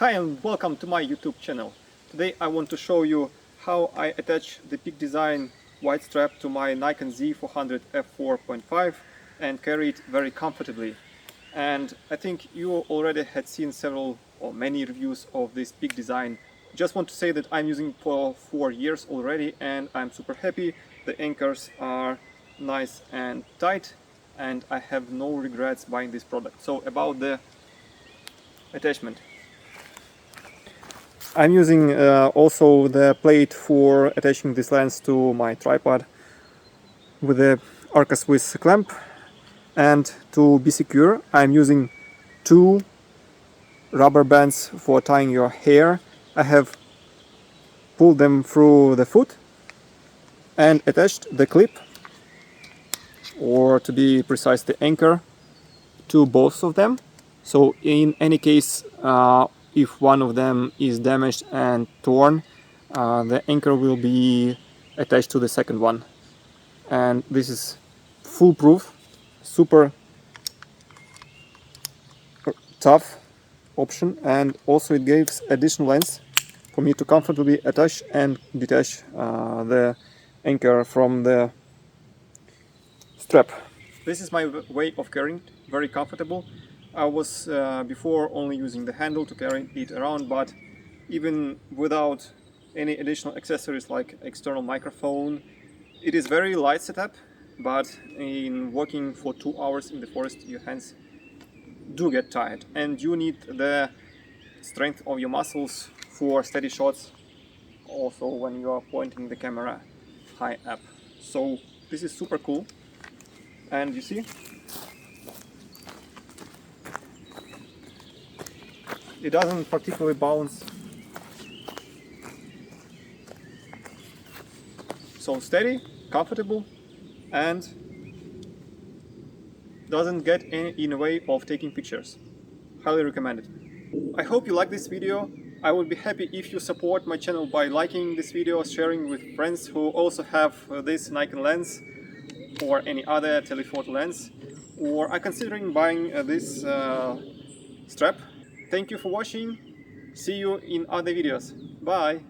Hi and welcome to my YouTube channel. Today I want to show you how I attach the Peak Design white strap to my Nikon Z 400 f4.5 and carry it very comfortably. And I think you already had seen several or many reviews of this Peak Design. Just want to say that I'm using it for 4 years already and I'm super happy. The anchors are nice and tight and I have no regrets buying this product. So about the attachment. I'm using also the plate for attaching this lens to my tripod with the Arca Swiss clamp, and to be secure I'm using 2 rubber bands for tying your hair. I have pulled them through the foot and attached the clip, or to be precise the anchor, to both of them. So in any case, if one of them is damaged and torn, the anchor will be attached to the second one. And this is foolproof, super tough option, and also it gives additional length for me to comfortably attach and detach the anchor from the strap. This is my way of carrying it, very comfortable. I was before only using the handle to carry it around, but even without any additional accessories like external microphone, it is very light setup, but in walking for 2 hours in the forest your hands do get tired and you need the strength of your muscles for steady shots, also when you are pointing the camera high up. So this is super cool. And you see, it doesn't particularly bounce. So steady, comfortable, and doesn't get in the way of taking pictures. Highly recommended. I hope you like this video. I would be happy if you support my channel by liking this video, sharing with friends who also have this Nikon lens or any other telephoto lens, or are considering buying this strap. Thank you for watching. See you in other videos. Bye!